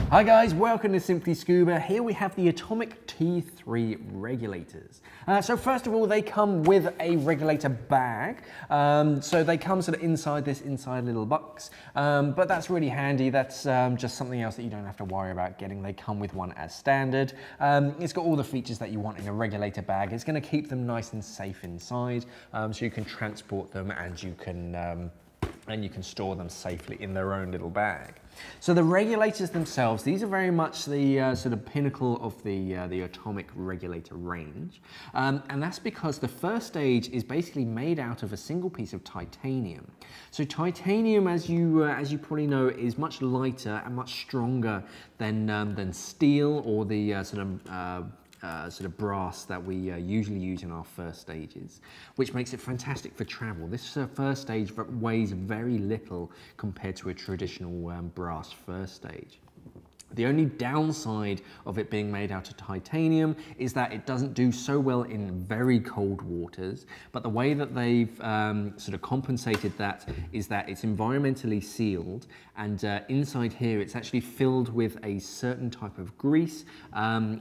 Hi guys, welcome to Simply Scuba. Here we have the Atomic T3 regulators. So first of all, they come with a regulator bag. So they come sort of inside this little box, but that's really handy. That's just something else that you don't have to worry about getting. They come with one as standard. It's got all the features that you want in a regulator bag. It's going to keep them nice and safe inside, so you can transport them and you can store them safely in their own little bag. So the regulators themselves, these are very much the sort of pinnacle of the Atomic regulator range. And that's because the first stage is basically made out of a single piece of titanium. So titanium, as you probably know, is much lighter and much stronger than steel or the sort of brass that we usually use in our first stages, which makes it fantastic for travel. This first stage weighs very little compared to a traditional brass first stage. The only downside of it being made out of titanium is that it doesn't do so well in very cold waters, but the way that they've sort of compensated that is that it's environmentally sealed, and inside here it's actually filled with a certain type of grease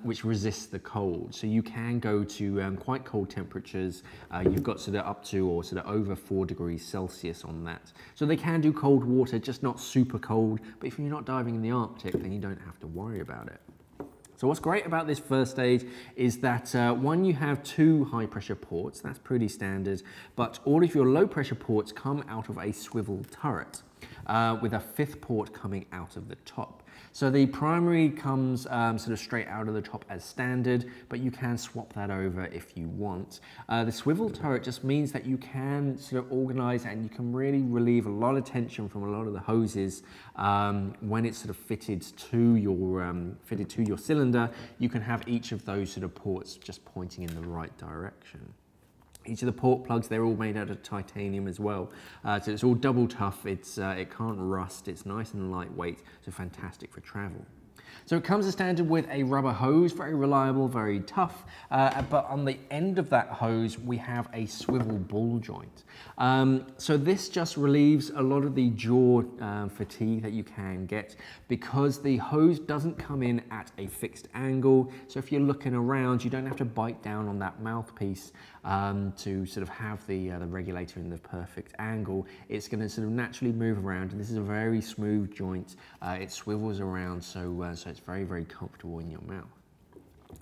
which resists the cold. So you can go to quite cold temperatures. You've got sort of up to or sort of over 4 degrees Celsius on that. So they can do cold water, just not super cold, but if you're not diving in the Arctic, then you don't have to worry about it. So what's great about this first stage is that one, you have 2 high pressure ports. That's pretty standard, but all of your low pressure ports come out of a swivel turret with a 5th port coming out of the top. So the primary comes sort of straight out of the top as standard, but you can swap that over if you want. The swivel turret just means that you can sort of organize and you can really relieve a lot of tension from a lot of the hoses when it's sort of fitted to your cylinder. You can have each of those sort of ports just pointing in the right direction. Each of the port plugs, they're all made out of titanium as well. So it's all double tough, it can't rust, it's nice and lightweight, so fantastic for travel. So it comes as standard with a rubber hose, very reliable, very tough, but on the end of that hose we have a swivel ball joint. So this just relieves a lot of the jaw fatigue that you can get because the hose doesn't come in at a fixed angle. So if you're looking around, you don't have to bite down on that mouthpiece to sort of have the regulator in the perfect angle. It's going to sort of naturally move around, and this is a very smooth joint. It swivels around, so it's very, very comfortable in your mouth.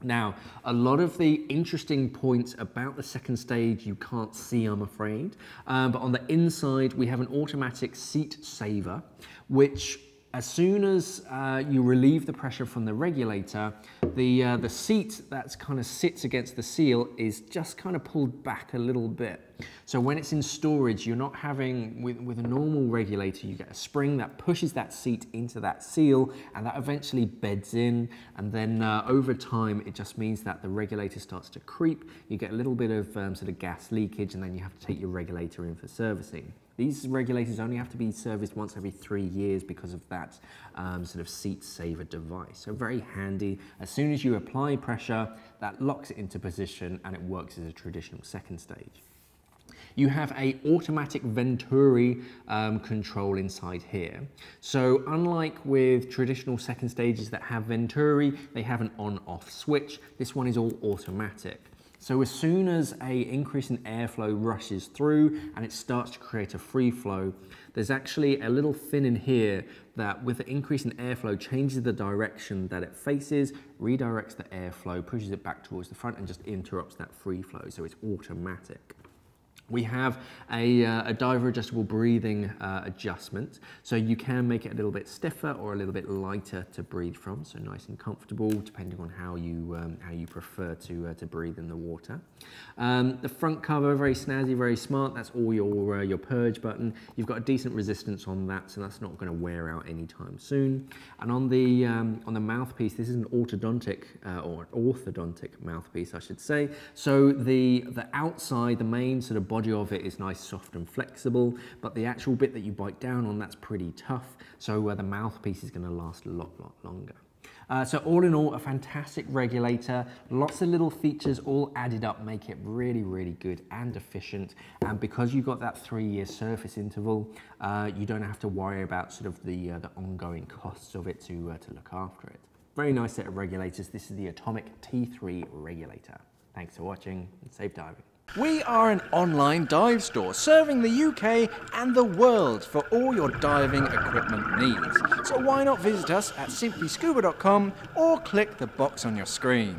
Now, a lot of the interesting points about the second stage you can't see, I'm afraid, but on the inside we have an automatic seat saver, which as soon as you relieve the pressure from the regulator, the seat that kind of sits against the seal is just kind of pulled back a little bit. So when it's in storage, you're not having, with a normal regulator, you get a spring that pushes that seat into that seal, and that eventually beds in, and then over time it just means that the regulator starts to creep. You get a little bit of sort of gas leakage, and then you have to take your regulator in for servicing. These regulators only have to be serviced once every 3 years because of that sort of seat saver device. So very handy. As soon as you apply pressure, that locks it into position and it works as a traditional second stage. You have a automatic Venturi control inside here. So unlike with traditional second stages that have Venturi, they have an on-off switch. This one is all automatic. So as soon as an increase in airflow rushes through and it starts to create a free flow, there's actually a little fin in here that with the increase in airflow changes the direction that it faces, redirects the airflow, pushes it back towards the front and just interrupts that free flow, so it's automatic. We have a diver adjustable breathing adjustment, so you can make it a little bit stiffer or a little bit lighter to breathe from, so nice and comfortable depending on how you prefer to breathe in the water. The front cover, very snazzy, very smart. That's all your purge button. You've got a decent resistance on that, so that's not going to wear out anytime soon. And on the mouthpiece, this is an orthodontic or orthodontic mouthpiece, I should say. So the outside, the main sort of body of it is nice, soft and flexible, but the actual bit that you bite down on, that's pretty tough, so the mouthpiece is going to last a lot longer. So all in all, a fantastic regulator, lots of little features all added up make it really, really good and efficient. And because you've got that 3-year service interval, you don't have to worry about sort of the ongoing costs of it to look after it. Very nice set of regulators. This is the Atomic T3 Regulator. Thanks for watching and safe diving. We are an online dive store serving the UK and the world for all your diving equipment needs. So why not visit us at simplyscuba.com or click the box on your screen.